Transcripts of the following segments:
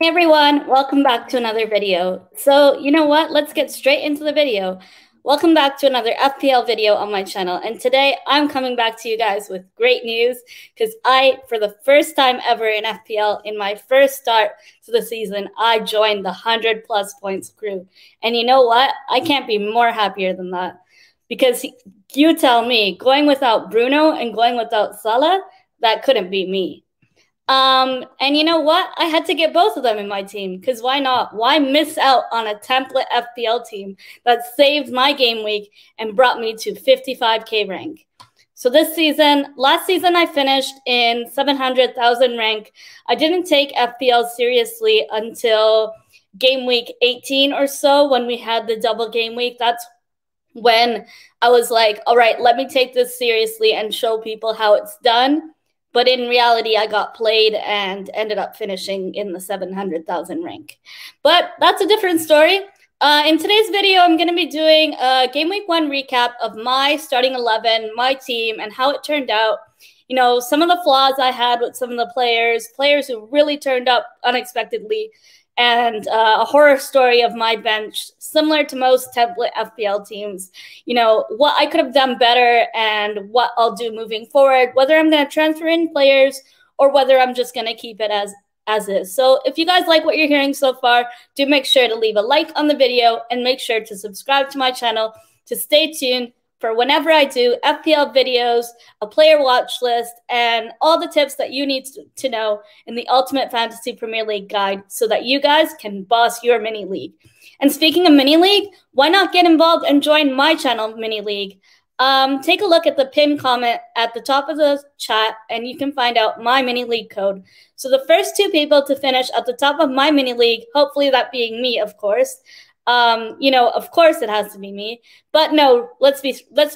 Hey everyone, welcome back to another video. So you know what? Let's get straight into the video. Welcome back to another FPL video on my channel. And today I'm coming back to you guys with great news because for the first time ever in FPL, in my first start to the season, I joined the 100+ points crew. And you know what? I can't be more happier than that because you tell me, going without Bruno and going without Salah, that couldn't be me. And you know what? I had to get both of them in my team because why not? Why miss out on a template FPL team that saved my game week and brought me to 55K rank? So last season I finished in 700,000 rank. I didn't take FPL seriously until game week 18 or so when we had the double game week. That's when I was like, all right, let me take this seriously and show people how it's done. But in reality, I got played and ended up finishing in the 700,000 rank. But that's a different story. In today's video, I'm going to be doing a Game Week 1 recap of my starting 11, my team, and how it turned out. You know, some of the flaws I had with some of the players who really turned up unexpectedly, and a horror story of my bench, similar to most template FPL teams. You know, what I could have done better and what I'll do moving forward, whether I'm going to transfer in players or whether I'm just going to keep it as is. So if you guys like what you're hearing so far, do make sure to leave a like on the video and make sure to subscribe to my channel to stay tuned for whenever I do FPL videos, a player watch list, and all the tips that you need to know in the Ultimate Fantasy Premier League guide so that you guys can boss your mini league. And speaking of mini league, why not get involved and join my channel mini league? Take a look at the pinned comment at the top of the chat and you can find out my mini league code. So the first 2 people to finish at the top of my mini league, hopefully that being me, of course, you know, of course it has to be me, but no, let's be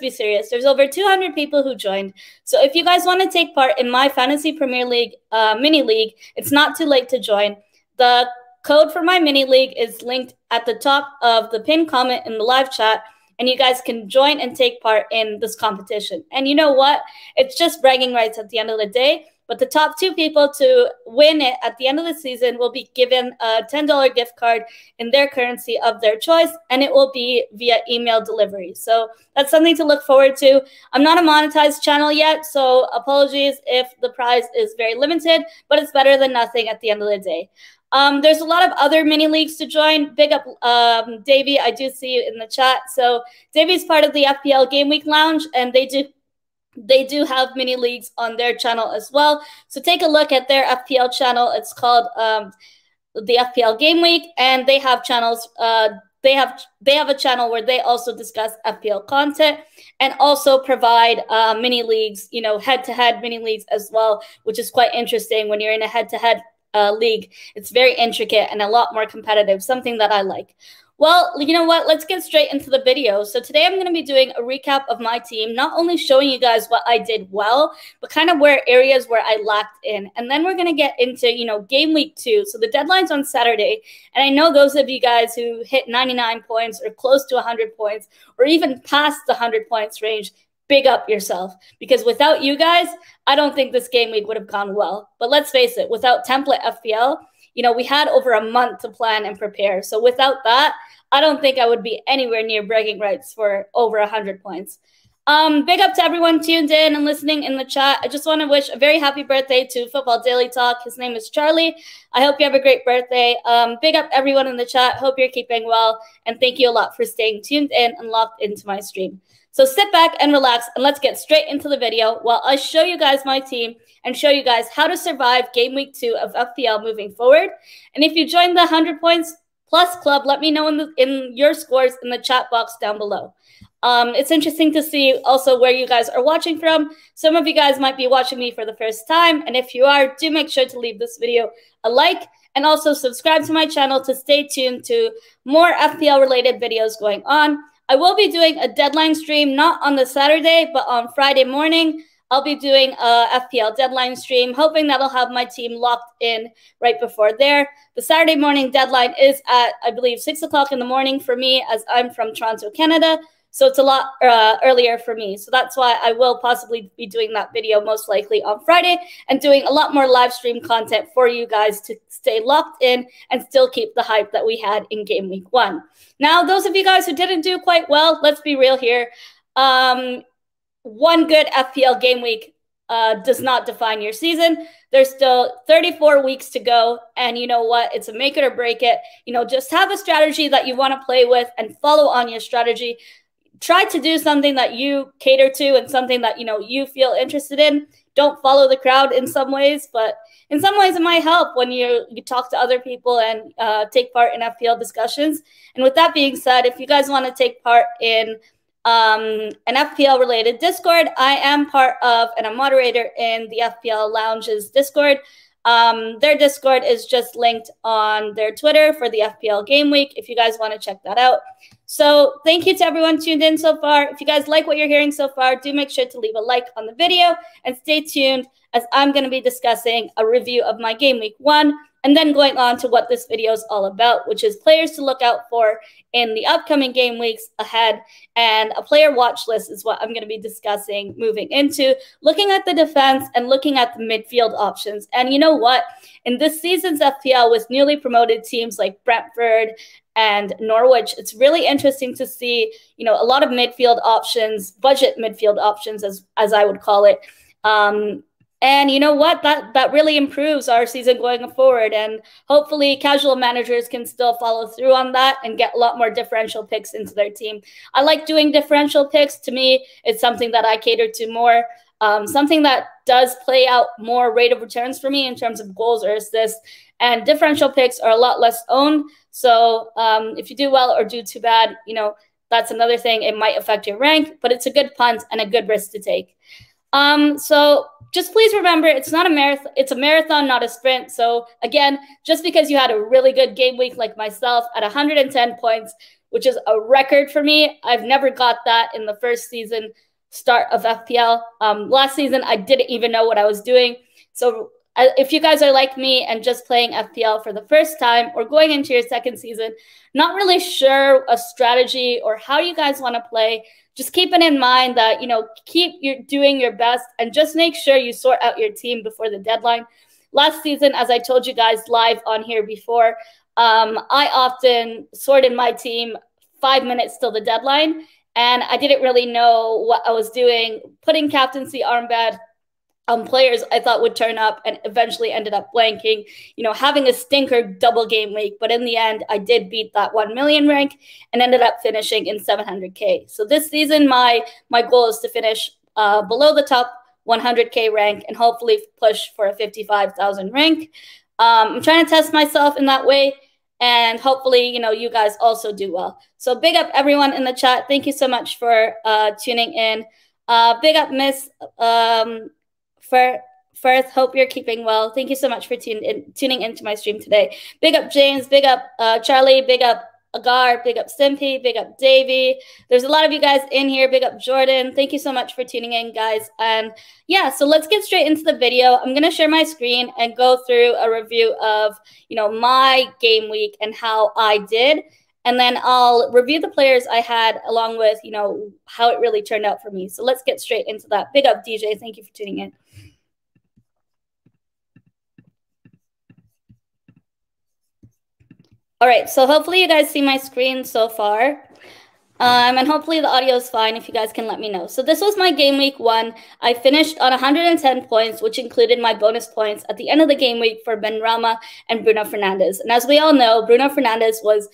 serious. There's over 200 people who joined. So if you guys want to take part in my Fantasy Premier League mini league, it's not too late to join. The code for my mini league is linked at the top of the pinned comment in the live chat, and you guys can join and take part in this competition. And you know what? It's just bragging rights at the end of the day. But the top 2 people to win it at the end of the season will be given a $10 gift card in their currency of their choice, and it will be via email delivery. So that's something to look forward to. I'm not a monetized channel yet, so apologies if the prize is very limited, but it's better than nothing at the end of the day. There's a lot of other mini leagues to join. Big up, Davey. I do see you in the chat. So Davey's part of the FPL Game Week Lounge, and they do have mini leagues on their channel as well. So take a look at their FPL channel. It's called the FPL Game Week, and they have channels. They have a channel where they also discuss FPL content and also provide mini leagues, you know, head-to-head mini leagues as well, which is quite interesting when you're in a head-to-head league. It's very intricate and a lot more competitive, something that I like. Well, you know what? Let's get straight into the video. So today I'm going to be doing a recap of my team, not only showing you guys what I did well, but kind of areas where I lacked in. And then we're going to get into, you know, game week 2. So the deadline's on Saturday. And I know those of you guys who hit 99 points or close to 100 points or even past the 100 points range, big up yourself, because without you guys, I don't think this game week would have gone well. But let's face it, without template FPL, you know, we had over a month to plan and prepare. So without that, I don't think I would be anywhere near bragging rights for over 100 points. Big up to everyone tuned in and listening in the chat. I just want to wish a very happy birthday to Football Daily Talk. His name is Charlie. I hope you have a great birthday. Big up everyone in the chat. Hope you're keeping well. And thank you a lot for staying tuned in and locked into my stream. So sit back and relax and let's get straight into the video while I show you guys my team and show you guys how to survive game week 2 of FPL moving forward. And if you join the 100 points plus club, let me know in your scores in the chat box down below. It's interesting to see also where you guys are watching from. Some of you guys might be watching me for the first time. And if you are, do make sure to leave this video a like and also subscribe to my channel to stay tuned to more FPL related videos going on. I will be doing a deadline stream, not on the Saturday, but on Friday morning. I'll be doing a FPL deadline stream, hoping that'll have my team locked in right before there. The Saturday morning deadline is at, I believe, 6 o'clock in the morning for me, as I'm from Toronto, Canada. So it's a lot earlier for me. So that's why I will possibly be doing that video most likely on Friday and doing a lot more live stream content for you guys to stay locked in and still keep the hype that we had in game week 1. Now, those of you guys who didn't do quite well, let's be real here. One good FPL game week does not define your season. There's still 34 weeks to go. And you know what? It's a make it or break it. You know, just have a strategy that you want to play with and follow on your strategy. Try to do something that you cater to and something that, you know, you feel interested in. Don't follow the crowd in some ways, but in some ways it might help when you talk to other people and take part in FPL discussions. And with that being said, if you guys want to take part in an FPL related Discord, I am part of and a moderator in the FPL Lounge's Discord. Their Discord is just linked on their Twitter for the FPL game week if you guys want to check that out. So thank you to everyone tuned in so far. If you guys like what you're hearing so far, do make sure to leave a like on the video and stay tuned as I'm going to be discussing a review of my game week 1 and then going on to what this video is all about, which is players to look out for in the upcoming game weeks ahead. And a player watch list is what I'm going to be discussing moving into, looking at the defense and looking at the midfield options. And you know what? In this season's FPL with newly promoted teams like Brentford and Norwich, it's really interesting to see, you know, a lot of midfield options, budget midfield options, as I would call it. And you know what? That really improves our season going forward. And hopefully casual managers can still follow through on that and get a lot more differential picks into their team. I like doing differential picks. To me, it's something that I cater to more. Something that does play out more rate of returns for me in terms of goals or assists. And differential picks are a lot less owned. So if you do well or do too bad, you know, that's another thing. It might affect your rank, but it's a good punt and a good risk to take. So just please remember, it's not a marathon. It's a marathon, not a sprint. So again, just because you had a really good game week like myself at 110 points, which is a record for me, I've never got that in the first season start of FPL. Last season, I didn't even know what I was doing. So if you guys are like me and just playing FPL for the first time or going into your second season, not really sure a strategy or how you guys want to play, just keeping in mind that, you know, keep doing your best and just make sure you sort out your team before the deadline. Last season, as I told you guys live on here before, I often sorted my team 5 minutes till the deadline, and I didn't really know what I was doing, putting captaincy armband players I thought would turn up and eventually ended up blanking, you know, having a stinker double game week. But in the end, I did beat that 1 million rank and ended up finishing in 700K. So this season, my goal is to finish below the top 100K rank and hopefully push for a 55,000 rank. I'm trying to test myself in that way. And hopefully, you know, you guys also do well. So big up everyone in the chat. Thank you so much for tuning in. Big up Miss Firth, hope you're keeping well. Thank you so much for tuning into my stream today. Big up James, big up Charlie, big up Agar, big up Stimpy, big up Davey. There's a lot of you guys in here. Big up Jordan. Thank you so much for tuning in, guys. And yeah, so let's get straight into the video. I'm going to share my screen and go through a review of, you know, my game week and how I did. And then I'll review the players I had along with, you know, how it really turned out for me. So let's get straight into that. Big up DJ. Thank you for tuning in. All right, so hopefully you guys see my screen so far. And hopefully the audio is fine if you guys can let me know. So this was my game week 1. I finished on 110 points, which included my bonus points at the end of the game week for Benrahma and Bruno Fernandes. And as we all know, Bruno Fernandes was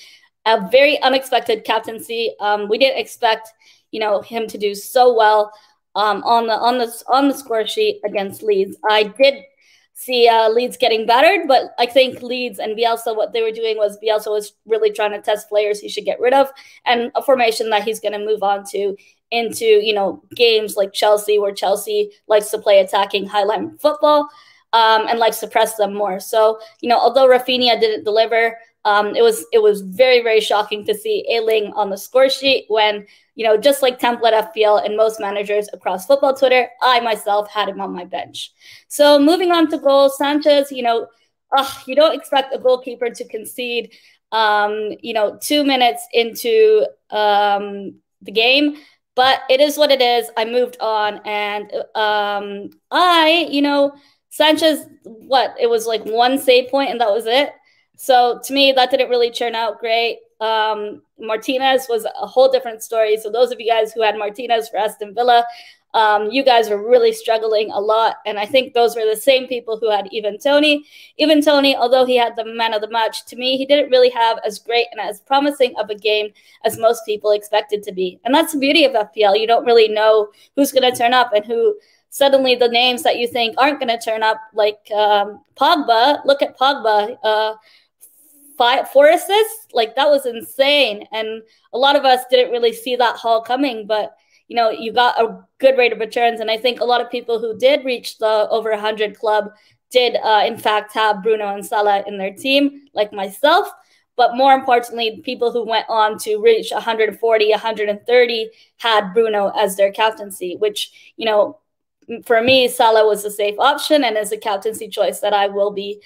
a very unexpected captaincy. We didn't expect, you know, him to do so well on the score sheet against Leeds. I did see Leeds getting battered, but I think Leeds and Bielsa, what they were doing was Bielsa was really trying to test players he should get rid of and a formation that he's going to move on to into, you know, games like Chelsea, where Chelsea likes to play attacking highline football and likes to press them more. So, you know, although Rafinha didn't deliver, it was very, very shocking to see Ayling on the score sheet when, you know, just like Template FPL and most managers across football Twitter, I myself had him on my bench. So moving on to goals, Sanchez, you know, you don't expect a goalkeeper to concede, you know, 2 minutes into the game. But it is what it is. I moved on, and Sanchez, it was like one save point, and that was it. So to me, that didn't really turn out great. Martinez was a whole different story. So those of you guys who had Martinez for Aston Villa, you guys were really struggling a lot. And I think those were the same people who had Ivan Toney. Ivan Toney, although he had the man of the match, to me, he didn't really have as great and as promising of a game as most people expected to be. And that's the beauty of FPL. You don't really know who's going to turn up and who suddenly the names that you think aren't going to turn up, like Pogba. Look at Pogba. 4 assists, like that was insane. And a lot of us didn't really see that haul coming, but you got a good rate of returns. And I think a lot of people who did reach the over 100 club did, in fact, have Bruno and Salah in their team, like myself. But more importantly, people who went on to reach 140, 130 had Bruno as their captaincy, which, for me, Salah was a safe option and is a captaincy choice that I will be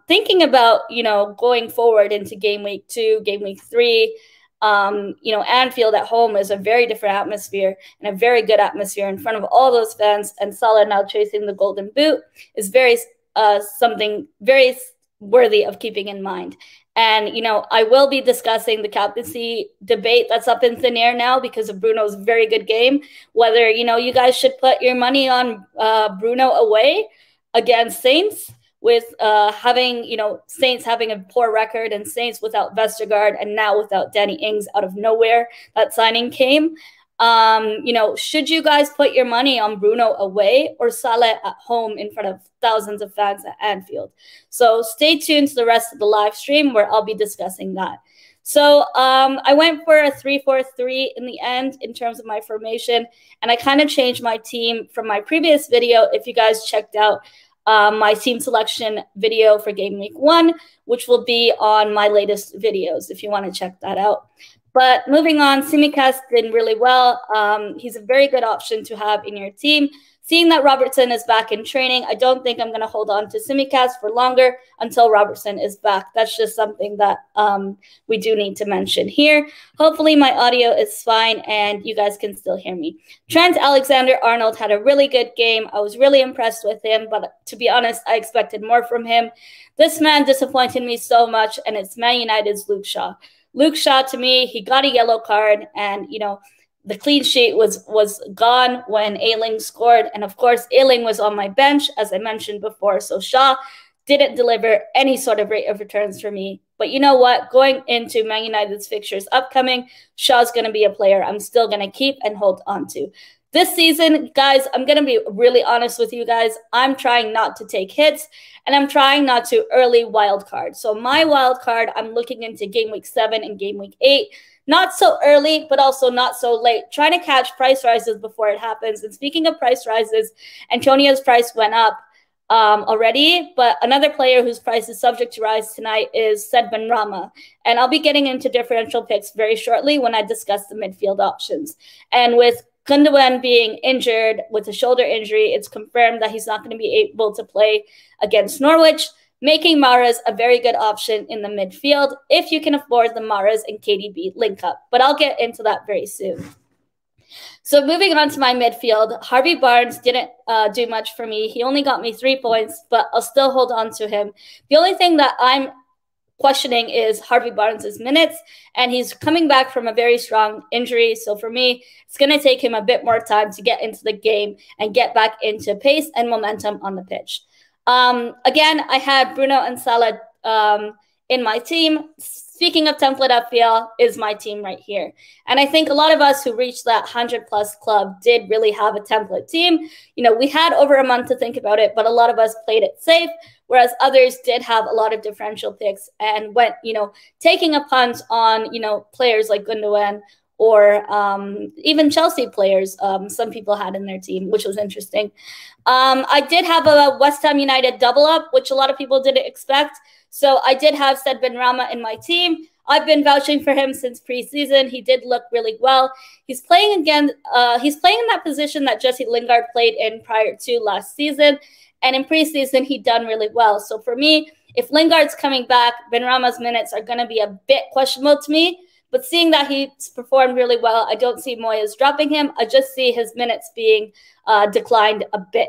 thinking about, going forward into game week 2, game week 3. Anfield at home is a very different atmosphere and a very good atmosphere in front of all those fans. And Salah now chasing the Golden Boot is very something very worthy of keeping in mind. And, I will be discussing the captaincy debate that's up in thin air now because of Bruno's very good game, whether, you guys should put your money on Bruno away against Saints, with having, Saints having a poor record and Saints without Vestergaard and now without Danny Ings out of nowhere, that signing came. Should you guys put your money on Bruno away or Salah at home in front of thousands of fans at Anfield? So stay tuned to the rest of the live stream where I'll be discussing that. So I went for a 3-4-3 in the end in terms of my formation, and I kind of changed my team from my previous video. If you guys checked out my team selection video for game week 1, which will be on my latest videos if you want to check that out. But moving on, Tsimikas did really well. He's a very good option to have in your team. Seeing that Robertson is back in training, I don't think I'm going to hold on to Tsimikas for longer until Robertson is back. That's just something that we do need to mention here. Hopefully my audio is fine and you guys can still hear me. Trent Alexander-Arnold had a really good game. I was really impressed with him, but to be honest, I expected more from him. This man disappointed me so much, and it's Man United's Luke Shaw. Luke Shaw, to me, he got a yellow card, and, the clean sheet was gone when Ayling scored. And of course, Ayling was on my bench, as I mentioned before. So Shaw didn't deliver any sort of rate of returns for me. But you know what? Going into Man United's fixtures upcoming, Shaw's going to be a player I'm still going to keep and hold on to. This season, guys, I'm going to be really honest with you guys. I'm trying not to take hits, and I'm trying not to early wild card. So my wild card, I'm looking into game week 7 and game week 8. Not so early, but also not so late. Trying to catch price rises before it happens. And speaking of price rises, Antonio's price went up already, but another player whose price is subject to rise tonight is Said Benrahma. And I'll be getting into differential picks very shortly when I discuss the midfield options. And with Gundogan being injured with a shoulder injury, it's confirmed that he's not going to be able to play against Norwich, making Mahrez a very good option in the midfield if you can afford the Mahrez and KDB link up. But I'll get into that very soon. So moving on to my midfield, Harvey Barnes didn't do much for me. He only got me 3 points, but I'll still hold on to him. The only thing that I'm questioning is Harvey Barnes' minutes, and he's coming back from a very strong injury. So for me, it's going to take him a bit more time to get into the game and get back into pace and momentum on the pitch. Again, I had Bruno and Salah in my team. Speaking of template FPL, is my team right here. And I think a lot of us who reached that 100+ club did really have a template team. We had over a month to think about it, but a lot of us played it safe, whereas others did have a lot of differential picks and went, taking a punt on, players like Gundogan or even Chelsea players some people had in their team, which was interesting. I did have a West Ham United double up, which a lot of people didn't expect. So I did have Said Benrahma in my team. I've been vouching for him since preseason. He did look really well. He's playing again. He's playing in that position that Jesse Lingard played in prior to last season. And in preseason, he done really well. So for me, if Lingard's coming back, Benrahma's minutes are going to be a bit questionable to me. But seeing that he's performed really well, I don't see Moyes dropping him. I just see his minutes being declined a bit.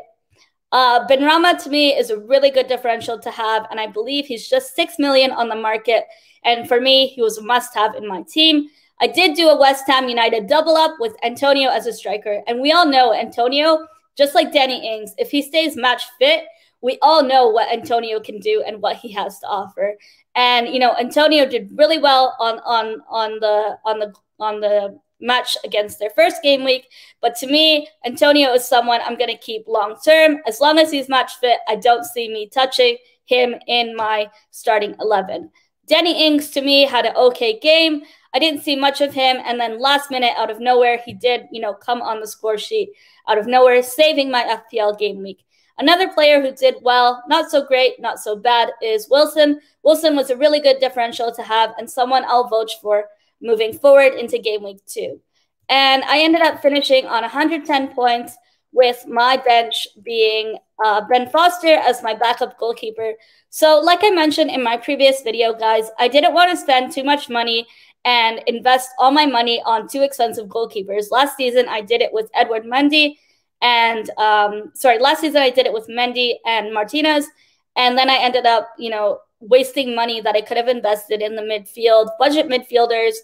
Benrahma to me is a really good differential to have, and I believe he's just $6 million on the market. And for me, he was a must-have in my team. I did do a West Ham United double up with Antonio as a striker, and we all know Antonio, just like Danny Ings, if he stays match fit, we all know what Antonio can do and what he has to offer. And you know, Antonio did really well on the match against their first game week. But to me, Antonio is someone I'm going to keep long term. As long as he's match fit, I don't see me touching him in my starting 11. Danny Ings, to me, had an okay game. I didn't see much of him. And then last minute, out of nowhere, he did, you know, come on the score sheet out of nowhere, saving my FPL game week. Another player who did well, not so great, not so bad, is Wilson. Wilson was a really good differential to have and someone I'll vote for moving forward into game week 2. And I ended up finishing on 110 points with my bench being Ben Foster as my backup goalkeeper. So like I mentioned in my previous video, guys, I didn't want to spend too much money and invest all my money on too expensive goalkeepers. Last season, I did it with Edward Mendy and last season I did it with Mendy and Martinez. And then I ended up, you know, wasting money that I could have invested in the midfield. Budget midfielders,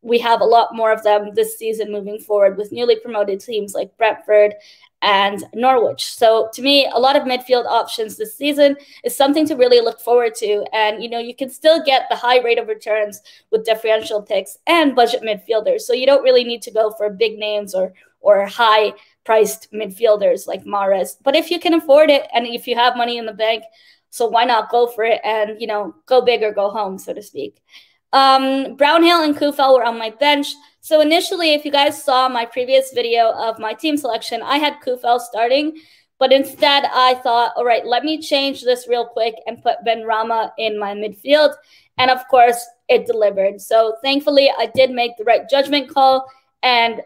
we have a lot more of them this season moving forward with newly promoted teams like Brentford and Norwich. So to me, a lot of midfield options this season is something to really look forward to. And, you know, you can still get the high rate of returns with differential picks and budget midfielders. So you don't really need to go for big names or high priced midfielders like Mahrez. But if you can afford it and if you have money in the bank, so why not go for it and, you know, go big or go home, so to speak. Brownhill and Kufel were on my bench. So initially, if you guys saw my previous video of my team selection, I had Kufel starting, but instead I thought, all right, let me change this real quick and put Benrahma in my midfield. And of course, it delivered. So thankfully, I did make the right judgment call and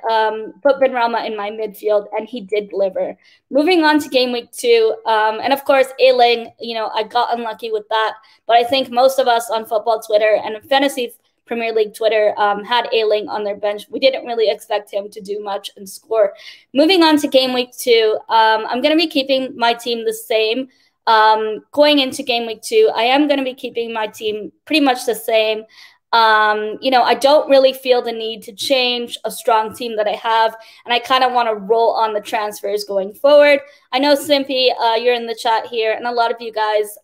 put Benrahma in my midfield, and he did deliver. Moving on to game week 2, and of course, Ayling, you know, I got unlucky with that, but I think most of us on football Twitter and Fantasy Premier League Twitter had Ayling on their bench. We didn't really expect him to do much and score. Moving on to game week 2, I'm going to be keeping my team the same. Going into game week 2, I am going to be keeping my team pretty much the same. You know, I don't really feel the need to change a strong team that I have, and I kind of want to roll on the transfers going forward. I know, Simpy, you're in the chat here, and a lot of you guys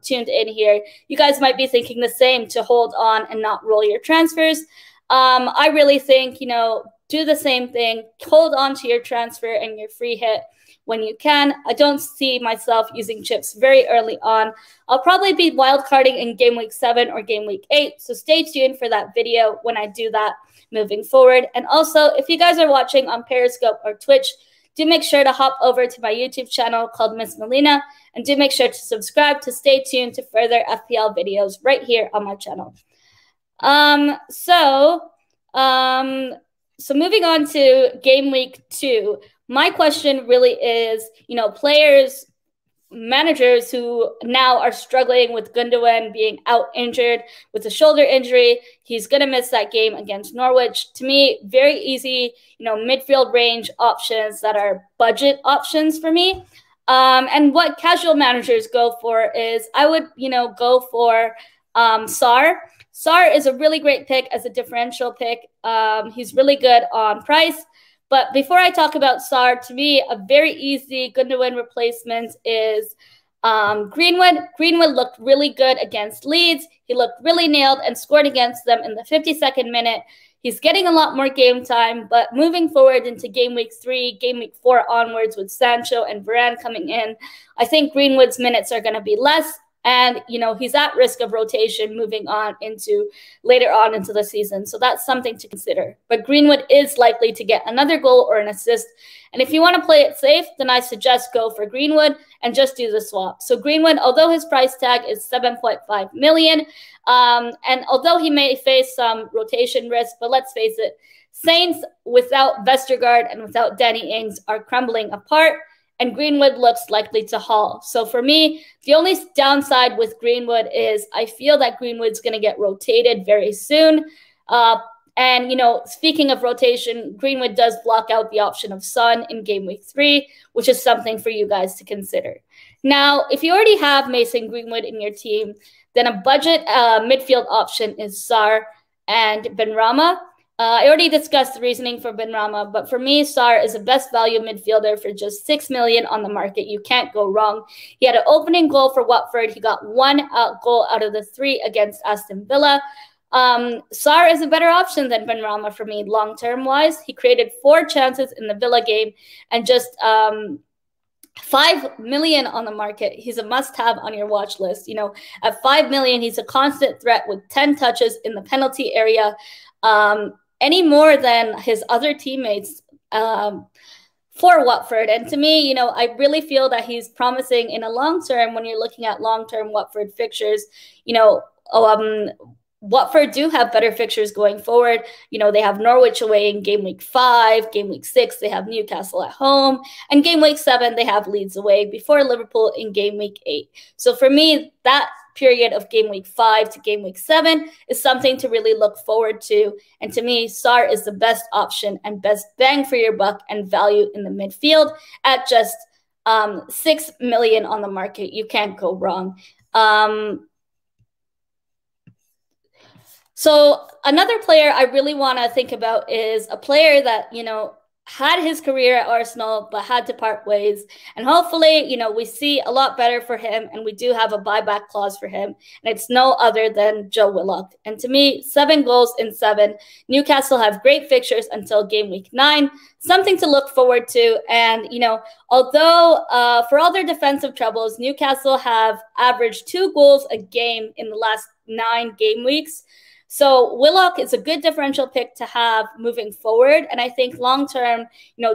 tuned in here. You guys might be thinking the same, to hold on and not roll your transfers. I really think, you know, do the same thing. Hold on to your transfer and your free hit when you can. I don't see myself using chips very early on. I'll probably be wildcarding in game week 7 or game week 8. So stay tuned for that video when I do that moving forward. And also, if you guys are watching on Periscope or Twitch, do make sure to hop over to my YouTube channel called Miss Melina, and do make sure to subscribe to stay tuned to further FPL videos right here on my channel. So moving on to game week 2, my question really is, you know, managers who now are struggling with Gundogan being out injured with a shoulder injury. He's going to miss that game against Norwich. To me, very easy, you know, midfield range options that are budget options for me. And what casual managers go for is, I would, you know, go for Sarr. Sarr is a really great pick as a differential pick. He's really good on price. But before I talk about Sarr, to me, a very easy Gundogan replacement is Greenwood. Greenwood looked really good against Leeds. He looked really nailed and scored against them in the 52nd minute. He's getting a lot more game time, but moving forward into game week 3, game week 4 onwards with Sancho and Varane coming in, I think Greenwood's minutes are going to be less. And, you know, he's at risk of rotation moving on into later on into the season. So that's something to consider. But Greenwood is likely to get another goal or an assist. And if you want to play it safe, then I suggest go for Greenwood and just do the swap. So Greenwood, although his price tag is 7.5 million, and although he may face some rotation risk, but let's face it, Saints without Vestergaard and without Danny Ings are crumbling apart, and Greenwood looks likely to haul. So for me, the only downside with Greenwood is I feel that Greenwood's going to get rotated very soon. And, speaking of rotation, Greenwood does block out the option of Son in game week 3, which is something for you guys to consider. Now, if you already have Mason Greenwood in your team, then a budget midfield option is Sarr and Benrahma. I already discussed the reasoning for Benrahma, but for me, Sarr is the best value midfielder for just $6 million on the market. You can't go wrong. He had an opening goal for Watford. He got one goal out of the 3 against Aston Villa. Sarr is a better option than Benrahma for me long-term wise. He created 4 chances in the Villa game and just $5 million on the market. He's a must-have on your watch list. At $5 million, he's a constant threat with 10 touches in the penalty area, any more than his other teammates for Watford. And to me, I really feel that he's promising in a long term when you're looking at long-term Watford fixtures. Watford do have better fixtures going forward. They have Norwich away in game week 5, game week 6, they have Newcastle at home, and game week 7, they have Leeds away before Liverpool in game week 8. So for me, that period of game week 5 to game week 7 is something to really look forward to. And to me, Sarr is the best option and best bang for your buck and value in the midfield at just $6 million on the market. You can't go wrong. So another player I really want to think about is a player that, had his career at Arsenal, but had to part ways. And hopefully, we see a lot better for him, and we do have a buyback clause for him. And it's no other than Joe Willock. And to me, 7 goals in 7. Newcastle have great fixtures until game week 9. Something to look forward to. And, although for all their defensive troubles, Newcastle have averaged 2 goals a game in the last 9 game weeks. So Willock is a good differential pick to have moving forward. And I think long-term,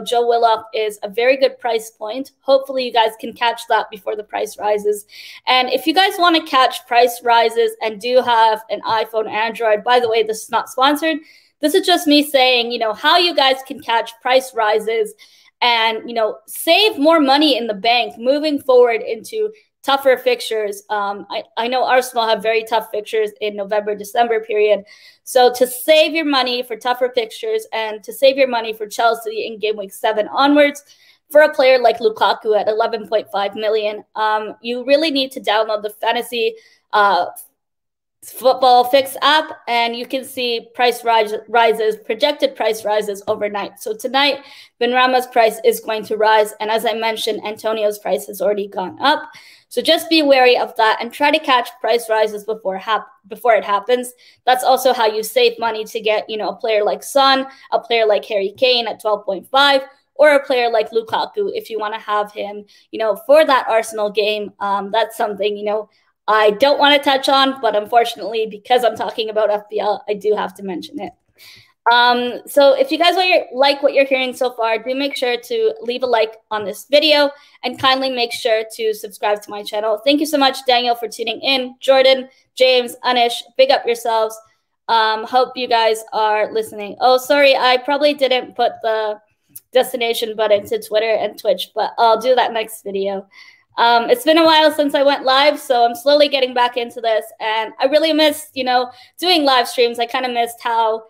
Joe Willock is a very good price point. Hopefully you guys can catch that before the price rises. And if you guys want to catch price rises and do have an iPhone, Android, by the way, this is not sponsored. This is just me saying, how you guys can catch price rises and, save more money in the bank moving forward into tougher fixtures. I know Arsenal have very tough fixtures in November, December period. So to save your money for tougher fixtures and to save your money for Chelsea in game week 7 onwards, for a player like Lukaku at 11.5 million, you really need to download the Fantasy Football Fix app, and you can see price rises, projected price rises overnight. So tonight, Benrahma's price is going to rise. And as I mentioned, Antonio's price has already gone up. So just be wary of that and try to catch price rises before it happens. That's also how you save money to get, a player like Son, a player like Harry Kane at 12.5, or a player like Lukaku if you want to have him, for that Arsenal game. That's something, I don't want to touch on, but unfortunately, because I'm talking about FPL, I do have to mention it. So if you guys like what you're hearing so far, do make sure to leave a like on this video and kindly make sure to subscribe to my channel. Thank you so much, Daniel, for tuning in. Jordan, James, Anish, big up yourselves. Hope you guys are listening. Oh, sorry, I probably didn't put the destination button to Twitter and Twitch, but I'll do that next video. It's been a while since I went live, so I'm slowly getting back into this, and I really missed, doing live streams. I kind of missed how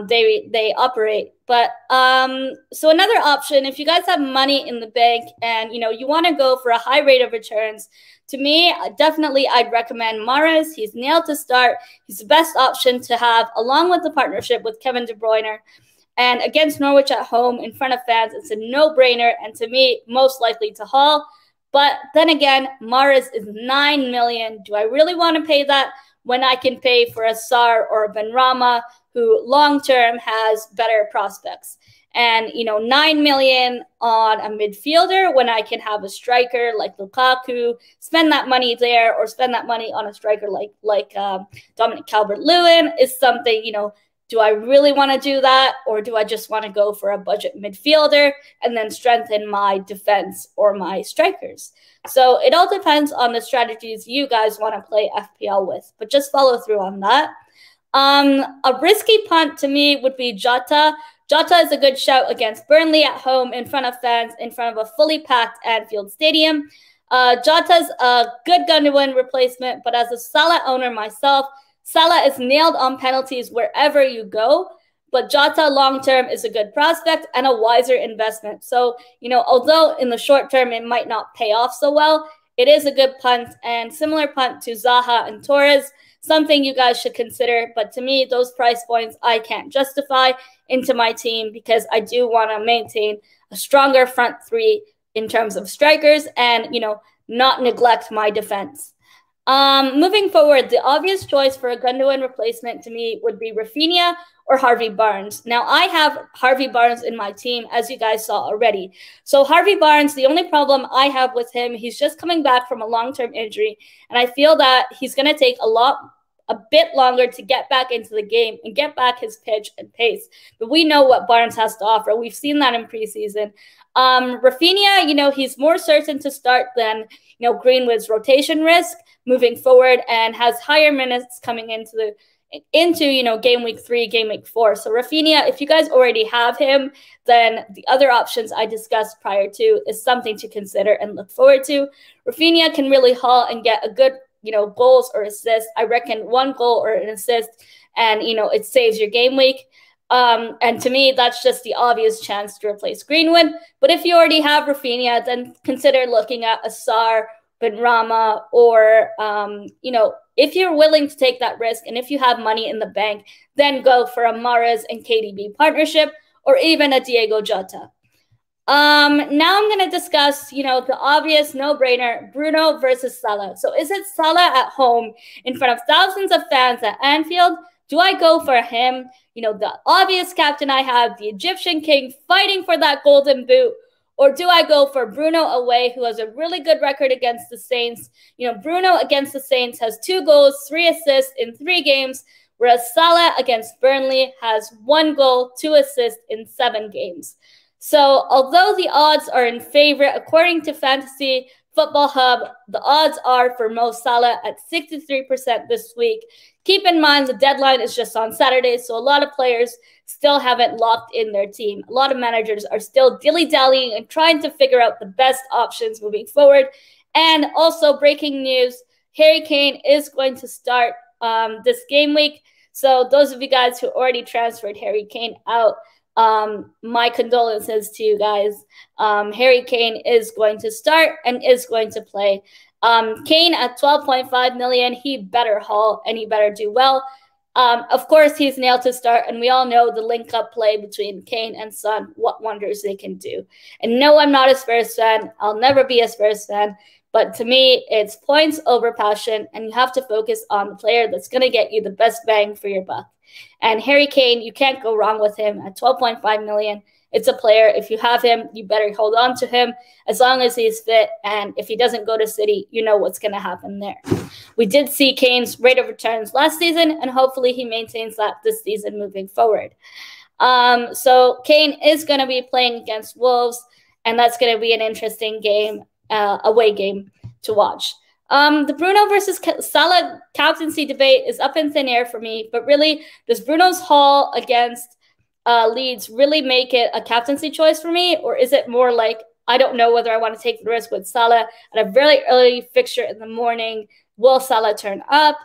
they operate. But so another option, if you guys have money in the bank and you want to go for a high rate of returns, to me, definitely I'd recommend Mahrez. He's nailed to start. He's the best option to have, along with the partnership with Kevin De Bruyne. And against Norwich at home in front of fans, it's a no-brainer, and to me, most likely to haul. But then again, Mahrez is $9 million. Do I really want to pay that when I can pay for a Sarr or a Benrahma, who long-term has better prospects? And, $9 million on a midfielder when I can have a striker like Lukaku, spend that money there, or spend that money on a striker like Dominic Calvert-Lewin is something, do I really want to do that, or do I just want to go for a budget midfielder and then strengthen my defense or my strikers? So it all depends on the strategies you guys want to play FPL with, but just follow through on that. A risky punt to me would be Jota. Jota is a good shout against Burnley at home in front of fans, in front of a fully packed Anfield Stadium. Jota's a good Gundogan replacement, but as a Salah owner myself, Salah is nailed on penalties wherever you go. but Jota long-term is a good prospect and a wiser investment. So, although in the short term it might not pay off so well, it is a good punt, and similar punt to Zaha and Torres, something you guys should consider. But to me, those price points I can't justify into my team because I do want to maintain a stronger front three in terms of strikers and, not neglect my defense. Moving forward, the obvious choice for a Gundogan replacement to me would be Rafinha or Harvey Barnes. Now, I have Harvey Barnes in my team, as you guys saw already. So Harvey Barnes, the only problem I have with him, he's just coming back from a long-term injury, and I feel that he's going to take a bit longer to get back into the game and get back his pitch and pace. But we know what Barnes has to offer. We've seen that in preseason. Rafinha, he's more certain to start than, Greenwood's rotation risk moving forward and has higher minutes coming into game week 3, game week 4. So Rafinha, if you guys already have him, then the other options I discussed prior to is something to consider and look forward to. Rafinha can really haul and get a good goals or assists. I reckon 1 goal or an assist, and it saves your game week. And to me, that's just the obvious chance to replace Greenwood. But if you already have Rafinha, then consider looking at Sarr, Benrahma, or if you're willing to take that risk and if you have money in the bank, then go for a Mahrez and KDB partnership or even a Diego Jota. Now I'm going to discuss, the obvious no-brainer, Bruno versus Salah. So is it Salah at home in front of thousands of fans at Anfield? Do I go for him? The obvious captain I have, the Egyptian king, fighting for that golden boot. Or do I go for Bruno away, who has a really good record against the Saints? Bruno against the Saints has 2 goals, 3 assists in 3 games, whereas Salah against Burnley has 1 goal, 2 assists in 7 games. So although the odds are in favor, according to Fantasy Football Hub, the odds are for Mo Salah at 63% this week. Keep in mind the deadline is just on Saturday, so a lot of players still haven't locked in their team. A lot of managers are still dilly-dallying and trying to figure out the best options moving forward. And also breaking news, Harry Kane is going to start this game week. So those of you guys who already transferred Harry Kane out, my condolences to you guys. Harry Kane is going to start and is going to play. Kane at 12.5 million, he better haul and he better do well. Of course, he's nailed to start, and we all know the link-up play between Kane and Son, what wonders they can do. And no, I'm not a Spurs fan. I'll never be a Spurs fan. But to me, it's points over passion, and you have to focus on the player that's going to get you the best bang for your buck. And Harry Kane, you can't go wrong with him at 12.5 million. It's a player. If you have him, you better hold on to him as long as he's fit. And if he doesn't go to City, you know what's going to happen there. We did see Kane's rate of returns last season, and hopefully he maintains that this season moving forward. So Kane is going to be playing against Wolves, and that's going to be an interesting game, away game to watch. The Bruno versus Salah captaincy debate is up in thin air for me, but really, does Bruno's haul against Leeds really make it a captaincy choice for me, or is it more like I don't know whether I want to take the risk with Salah at a very early fixture in the morning? Will Salah turn up?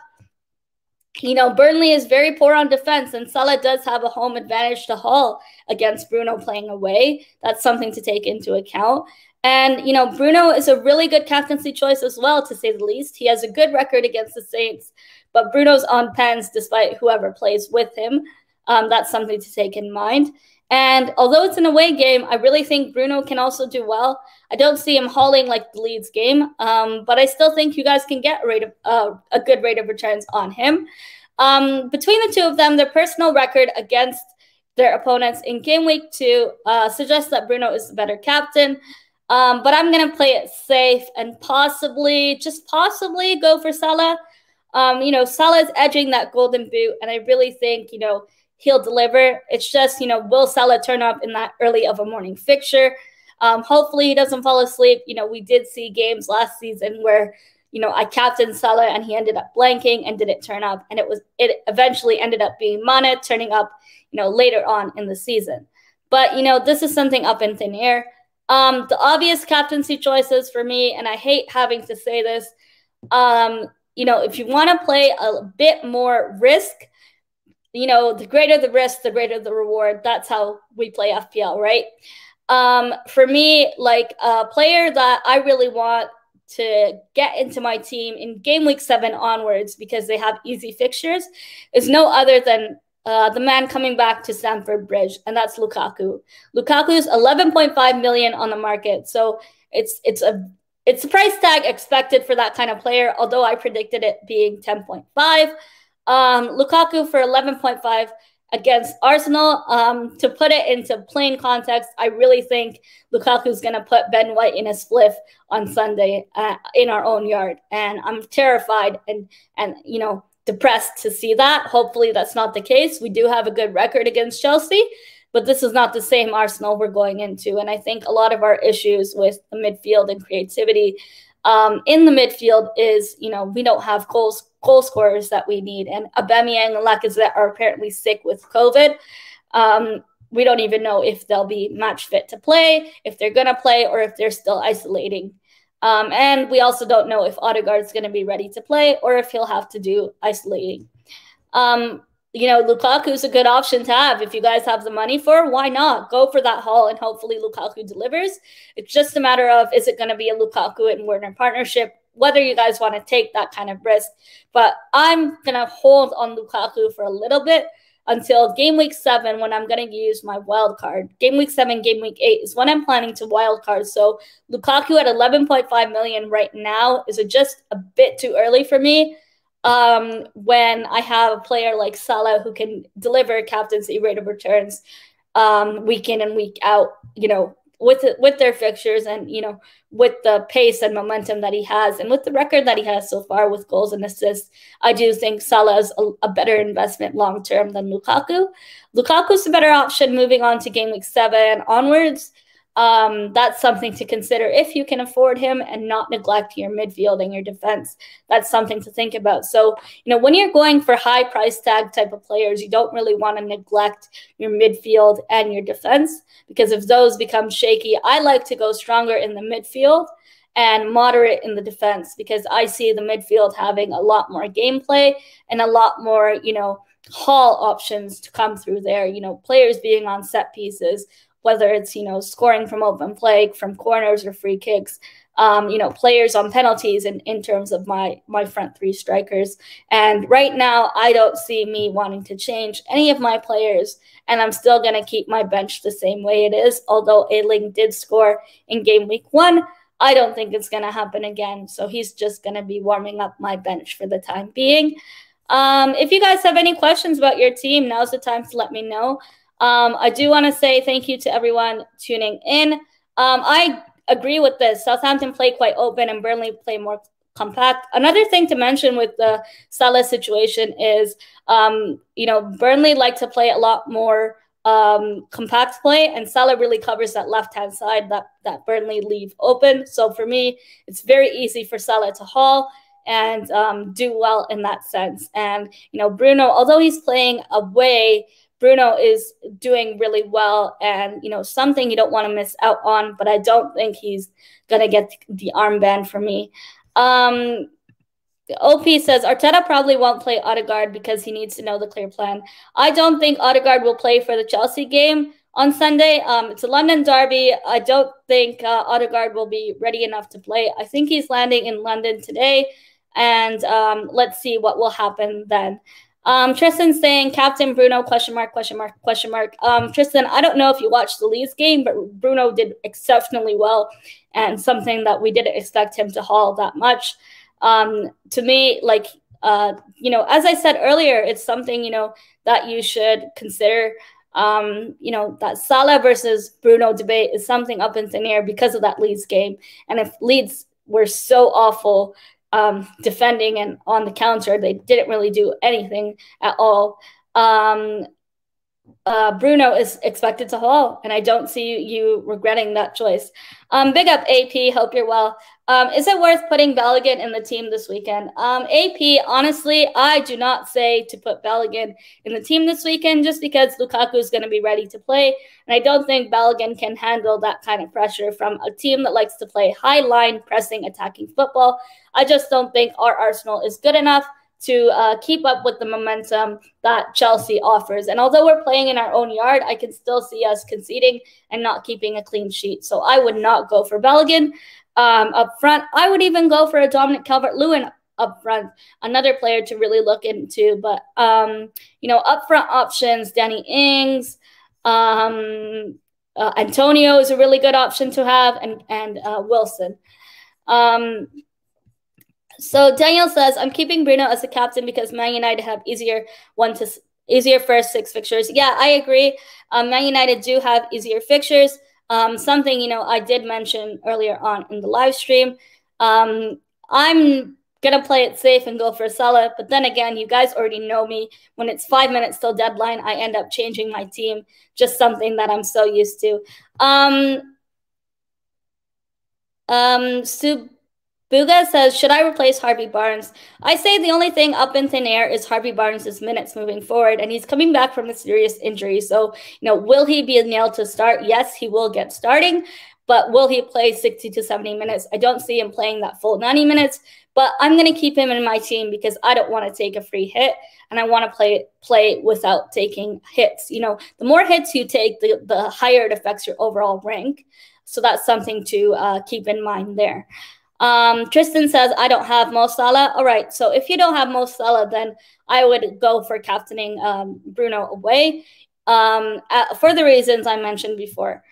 Burnley is very poor on defense, and Salah does have a home advantage to haul against Bruno playing away. That's something to take into account. And, Bruno is a really good captaincy choice as well, to say the least. He has a good record against the Saints, but Bruno's on pens despite whoever plays with him. That's something to take in mind. And although it's an away game, I really think Bruno can also do well. I don't see him hauling like the Leeds game, but I still think you guys can get a good rate of returns on him. Between the two of them, their personal record against their opponents in game week 2 suggests that Bruno is the better captain. But I'm going to play it safe and possibly go for Salah. Salah's edging that golden boot, and I really think, he'll deliver. It's just, will Salah turn up in that early of a morning fixture? Hopefully he doesn't fall asleep. We did see games last season where, I captained Salah and he ended up blanking and didn't turn up. And it eventually ended up being Mane turning up, later on in the season. But, this is something up in thin air. The obvious captaincy choices for me, and I hate having to say this, if you want to play a bit more risk, the greater the risk, the greater the reward. That's how we play FPL, right? For me, like a player that I really want to get into my team in game week 7 onwards, because they have easy fixtures, is no other than the man coming back to Stamford Bridge, and that's Lukaku. Lukaku's 11.5 million on the market, so it's a price tag expected for that kind of player, although I predicted it being 10.5. Lukaku for 11.5 against Arsenal. To put it into plain context, I really think Lukaku's going to put Ben White in a spliff on Sunday in our own yard, and I'm terrified and depressed to see that. Hopefully that's not the case. We do have a good record against Chelsea, but this is not the same Arsenal we're going into. And I think a lot of our issues with the midfield and creativity in the midfield is, we don't have goal scorers that we need. And Aubameyang and Lacazette are apparently sick with COVID. We don't even know if they'll be match fit to play, if they're going to play, or if they're still isolating. And we also don't know if Odegaard's going to be ready to play or if he'll have to do isolating. Lukaku's a good option to have. If you guys have the money for, why not? Go for that haul, and hopefully Lukaku delivers. It's just a matter of, is it going to be a Lukaku and Werner partnership, whether you guys want to take that kind of risk. But I'm going to hold on Lukaku for a little bit until game week 7, when I'm going to use my wild card. Game week 7, game week 8 is when I'm planning to wild card. So Lukaku at 11.5 million right now is just a bit too early for me. When I have a player like Salah who can deliver captaincy rate of returns week in and week out, with their fixtures and, with the pace and momentum that he has and with the record that he has so far with goals and assists, I do think Salah is a better investment long-term than Lukaku. Lukaku's a better option moving on to game week 7 onwards. That's something to consider if you can afford him and not neglect your midfield and your defense. That's something to think about. So, when you're going for high price tag type of players, you don't really want to neglect your midfield and your defense, because if those become shaky, I like to go stronger in the midfield and moderate in the defense, because I see the midfield having a lot more gameplay and a lot more, haul options to come through there, players being on set pieces, whether it's, scoring from open play, from corners or free kicks, players on penalties in terms of my front 3 strikers. And right now, I don't see me wanting to change any of my players, and I'm still going to keep my bench the same way it is. Although Ayling did score in game week 1, I don't think it's going to happen again. So he's just going to be warming up my bench for the time being. If you guys have any questions about your team, now's the time to let me know. I do want to say thank you to everyone tuning in. I agree with this. Southampton play quite open and Burnley play more compact. Another thing to mention with the Salah situation is, Burnley like to play a lot more compact play, and Salah really covers that left-hand side that Burnley leave open. So for me, it's very easy for Salah to haul and do well in that sense. And, Bruno, although he's playing away, Bruno is doing really well, and, something you don't want to miss out on, but I don't think he's going to get the armband for me. OP says, Arteta probably won't play Odegaard because he needs to know the clear plan. I don't think Odegaard will play for the Chelsea game on Sunday. It's a London derby. I don't think Odegaard will be ready enough to play. I think he's landing in London today, and let's see what will happen then. Tristan's saying, Captain Bruno, question mark. Tristan, I don't know if you watched the Leeds game, but Bruno did exceptionally well, and something that we didn't expect him to haul that much. To me, as I said earlier, it's something, that you should consider. That Salah versus Bruno debate is something up in thin air because of that Leeds game. And if Leeds were so awful defending and on the counter, they didn't really do anything at all. Bruno is expected to haul, and I don't see you regretting that choice. Big up AP, hope you're well. Is it worth putting Balogun in the team this weekend? AP, honestly, I do not say to put Balogun in the team this weekend just because Lukaku is going to be ready to play, and I don't think Balogun can handle that kind of pressure from a team that likes to play high line, pressing, attacking football. I just don't think our Arsenal is good enough to keep up with the momentum that Chelsea offers. And although we're playing in our own yard, I can still see us conceding and not keeping a clean sheet. So I would not go for Balogun up front. I would even go for a Dominic Calvert-Lewin up front, another player to really look into. But, up front options, Danny Ings, Antonio is a really good option to have, and Wilson. So Daniel says, I'm keeping Bruno as a captain because Man United have easier first 6 fixtures. Yeah, I agree. Man United do have easier fixtures. Something, I did mention earlier on in the live stream. I'm going to play it safe and go for Salah. But then again, you guys already know me. When it's 5 minutes till deadline, I end up changing my team. Just something that I'm so used to. Buga says, should I replace Harvey Barnes? I say the only thing up in thin air is Harvey Barnes' minutes moving forward, and he's coming back from a serious injury. So, will he be nailed to start? Yes, he will get starting, but will he play 60 to 70 minutes? I don't see him playing that full 90 minutes, but I'm going to keep him in my team because I don't want to take a free hit, and I want to play without taking hits. The more hits you take, the higher it affects your overall rank. So that's something to keep in mind there. Tristan says, I don't have Mo Salah. All right, so if you don't have Mo Salah, then I would go for captaining Bruno away for the reasons I mentioned before.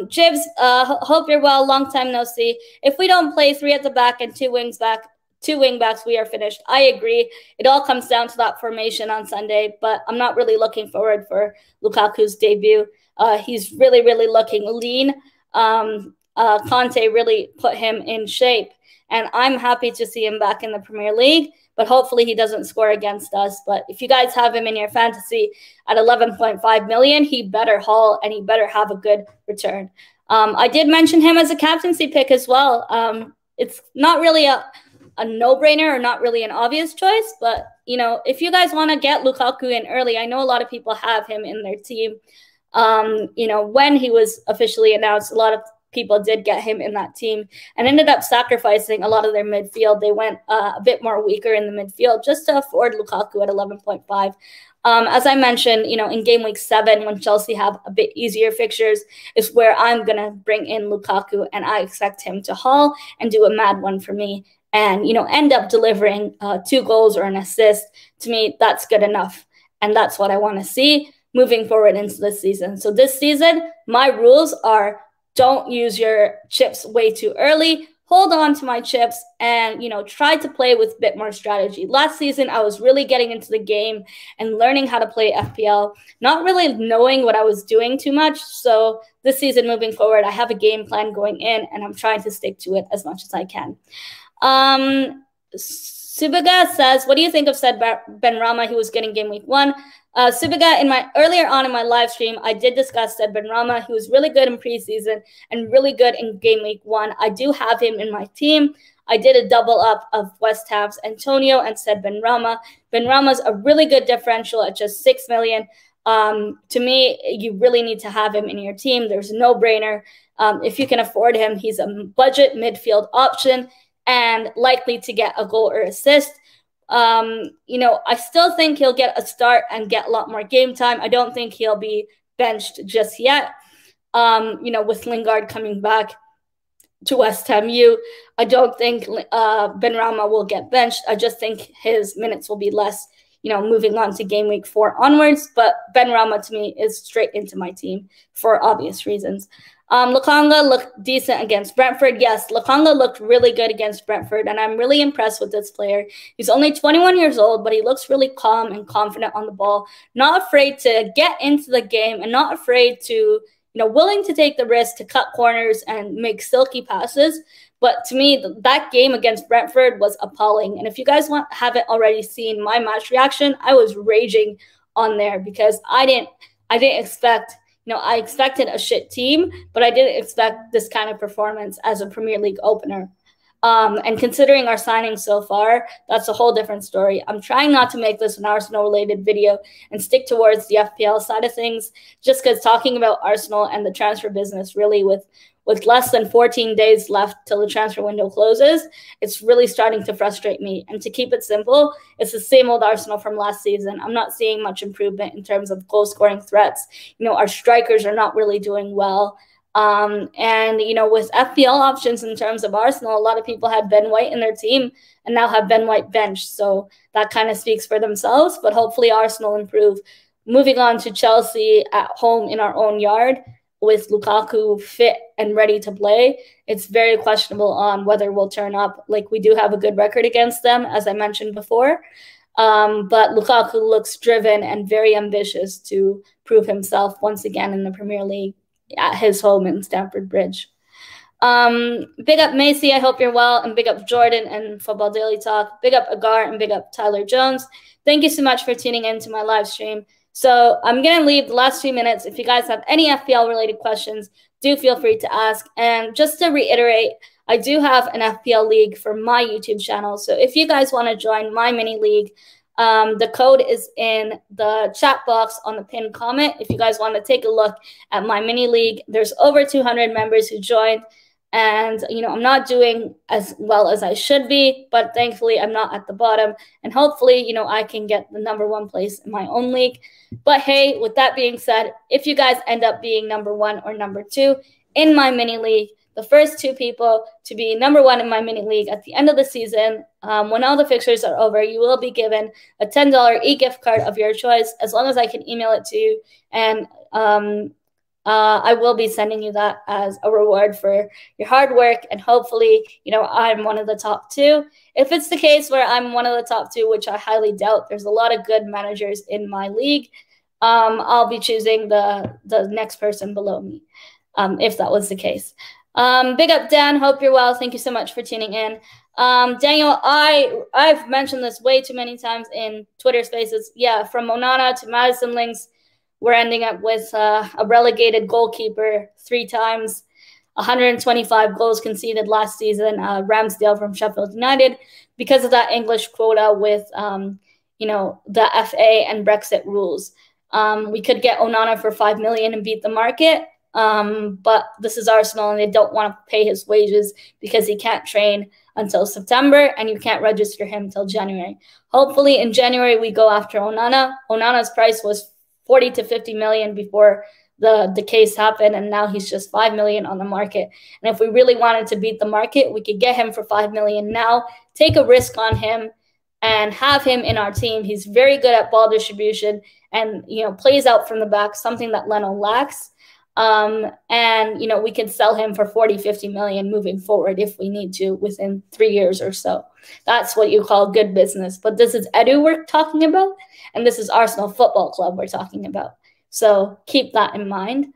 Jibs, hope you're well. Long time no see. If we don't play 3 at the back and 2 wing backs, we are finished. I agree. It all comes down to that formation on Sunday, but I'm not really looking forward for Lukaku's debut. He's really, really looking lean. Conte really put him in shape, and I'm happy to see him back in the Premier League, but hopefully he doesn't score against us. But if you guys have him in your fantasy at 11.5 million, he better haul and he better have a good return. I did mention him as a captaincy pick as well. It's not really a no-brainer or not really an obvious choice, but if you guys want to get Lukaku in early, I know a lot of people have him in their team. When he was officially announced, a lot of people did get him in that team and ended up sacrificing a lot of their midfield. They went a bit more weaker in the midfield just to afford Lukaku at 11.5. As I mentioned, in game week 7, when Chelsea have a bit easier fixtures, is where I'm going to bring in Lukaku, and I expect him to haul and do a mad one for me and, end up delivering 2 goals or an assist. To me, that's good enough. And that's what I want to see moving forward into this season. So this season, my rules are don't use your chips way too early. Hold on to my chips and, try to play with a bit more strategy. Last season, I was really getting into the game and learning how to play FPL, not really knowing what I was doing too much. So this season moving forward, I have a game plan going in, and I'm trying to stick to it as much as I can. Subiga says, what do you think of said Benrahma? He was getting game week 1. Subiga, earlier on in my live stream, I did discuss said Benrahma. He was really good in preseason and really good in game week 1. I do have him in my team. I did a double up of West Ham's Antonio and said Benrahma. Benrahma's a really good differential at just 6 million. To me, you really need to have him in your team. There's a no-brainer. If you can afford him, he's a budget midfield option and likely to get a goal or assist. I still think he'll get a start and get a lot more game time. I don't think he'll be benched just yet. With Lingard coming back to West Ham U, I don't think Benrahma will get benched. I just think his minutes will be less, moving on to game week 4 onwards. But Benrahma to me is straight into my team for obvious reasons. Lokonga looked decent against Brentford. Yes, Lokonga looked really good against Brentford, and I'm really impressed with this player. He's only 21 years old, but he looks really calm and confident on the ball, not afraid to get into the game and not afraid to, willing to take the risk to cut corners and make silky passes. But to me, that game against Brentford was appalling. And if you guys haven't already seen my match reaction, I was raging on there because I didn't expect. I expected a shit team, but I didn't expect this kind of performance as a Premier League opener. And considering our signings so far, that's a whole different story. I'm trying not to make this an Arsenal-related video and stick towards the FPL side of things, just because talking about Arsenal and the transfer business really with with less than 14 days left till the transfer window closes, it's really starting to frustrate me. And to keep it simple, it's the same old Arsenal from last season. I'm not seeing much improvement in terms of goal-scoring threats. Our strikers are not really doing well. And, with FPL options in terms of Arsenal, a lot of people had Ben White in their team and now have Ben White benched. So that kind of speaks for themselves, but hopefully Arsenal improve. Moving on to Chelsea at home in our own yard with Lukaku fit and ready to play, it's very questionable on whether we'll turn up. Like, we do have a good record against them, as I mentioned before. But Lukaku looks driven and very ambitious to prove himself once again in the Premier League at his home in Stamford Bridge. Big up Macy, I hope you're well, and big up Jordan and Football Daily Talk. Big up Agar and big up Tyler Jones. Thank you so much for tuning in to my live stream. So I'm going to leave the last few minutes. If you guys have any FPL-related questions, do feel free to ask. And just to reiterate, I do have an FPL league for my YouTube channel. So if you guys want to join my mini league, the code is in the chat box on the pinned comment. If you guys want to take a look at my mini league, there's over 200 members who joined. And, I'm not doing as well as I should be, but thankfully I'm not at the bottom. And hopefully, I can get the #1 place in my own league. But hey, with that being said, if you guys end up being #1 or #2 in my mini league, the first 2 people to be #1 in my mini league at the end of the season, when all the fixtures are over, you will be given a $10 e-gift card of your choice, as long as I can email it to you. And I will be sending you that as a reward for your hard work. And hopefully, I'm one of the top 2. If it's the case where I'm one of the top 2, which I highly doubt, there's a lot of good managers in my league, I'll be choosing the next person below me, if that was the case. Big up Dan, hope you're well. Thank you so much for tuning in. Daniel, I've mentioned this way too many times in Twitter spaces. Yeah, from Onana to Madison Links, we're ending up with a relegated goalkeeper 3 times, 125 goals conceded last season, Ramsdale from Sheffield United, because of that English quota with, the FA and Brexit rules. We could get Onana for $5 million and beat the market, but this is Arsenal and they don't want to pay his wages because he can't train until September and you can't register him until January. Hopefully in January we go after Onana. Onana's price was 40 to 50 million before the case happened, and now he's just 5 million on the market. And if we really wanted to beat the market, we could get him for 5 million now, take a risk on him, and have him in our team. He's very good at ball distribution and plays out from the back, something that Leno lacks. And we can sell him for 40, 50 million moving forward if we need to within 3 years or so. That's what you call good business. But this is Edu we're talking about, and this is Arsenal Football Club we're talking about. So keep that in mind.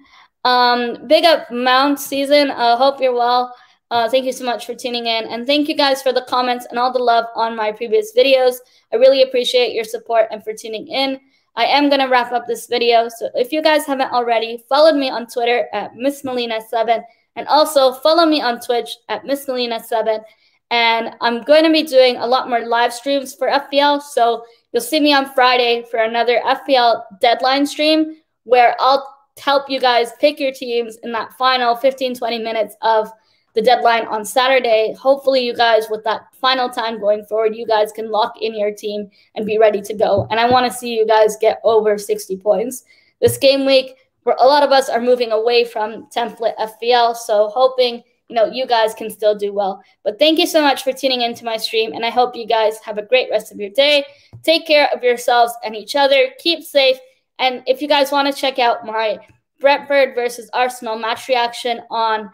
Big up Mount Season. Hope you're well. Thank you so much for tuning in. And thank you guys for the comments and all the love on my previous videos. I really appreciate your support and for tuning in. I am going to wrap up this video. So if you guys haven't already, follow me on Twitter at MissMelina7. And also follow me on Twitch at MissMelina7. And I'm going to be doing a lot more live streams for FPL. So you'll see me on Friday for another FPL deadline stream where I'll help you guys pick your teams in that final 15-20 minutes of the deadline on Saturday. Hopefully you guys, with that final time going forward, you guys can lock in your team and be ready to go. And I want to see you guys get over 60 points this game week, where a lot of us are moving away from template FPL. So hoping you guys can still do well. But thank you so much for tuning into my stream, and I hope you guys have a great rest of your day. Take care of yourselves and each other. Keep safe. And if you guys want to check out my Brentford versus Arsenal match reaction on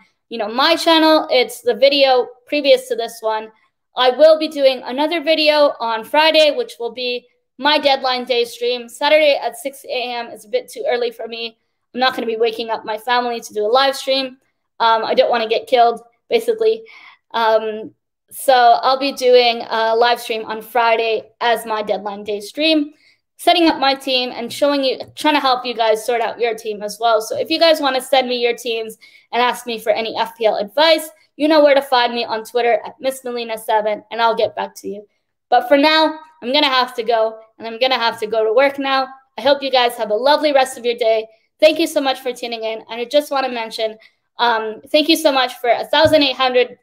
my channel, it's the video previous to this one. I will be doing another video on Friday, which will be my deadline day stream. Saturday at 6 a.m. is a bit too early for me. I'm not going to be waking up my family to do a live stream. I don't want to get killed, basically. So I'll be doing a live stream on Friday as my deadline day stream, setting up my team and trying to help you guys sort out your team as well. So if you guys want to send me your teams and ask me for any FPL advice, you know where to find me on Twitter at MissMelina7, and I'll get back to you. But for now, I'm going to have to go, and I'm going to have to go to work now. I hope you guys have a lovely rest of your day. Thank you so much for tuning in. And I just want to mention, Thank you so much for 1,800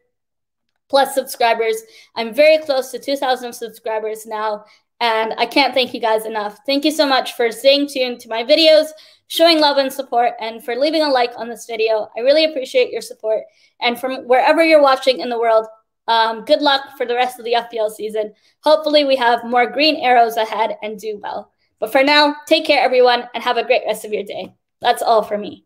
plus subscribers. I'm very close to 2,000 subscribers now, and I can't thank you guys enough. Thank you so much for staying tuned to my videos, showing love and support, and for leaving a like on this video. I really appreciate your support. And from wherever you're watching in the world, good luck for the rest of the FPL season. Hopefully we have more green arrows ahead and do well. But for now, take care, everyone, and have a great rest of your day. That's all for me.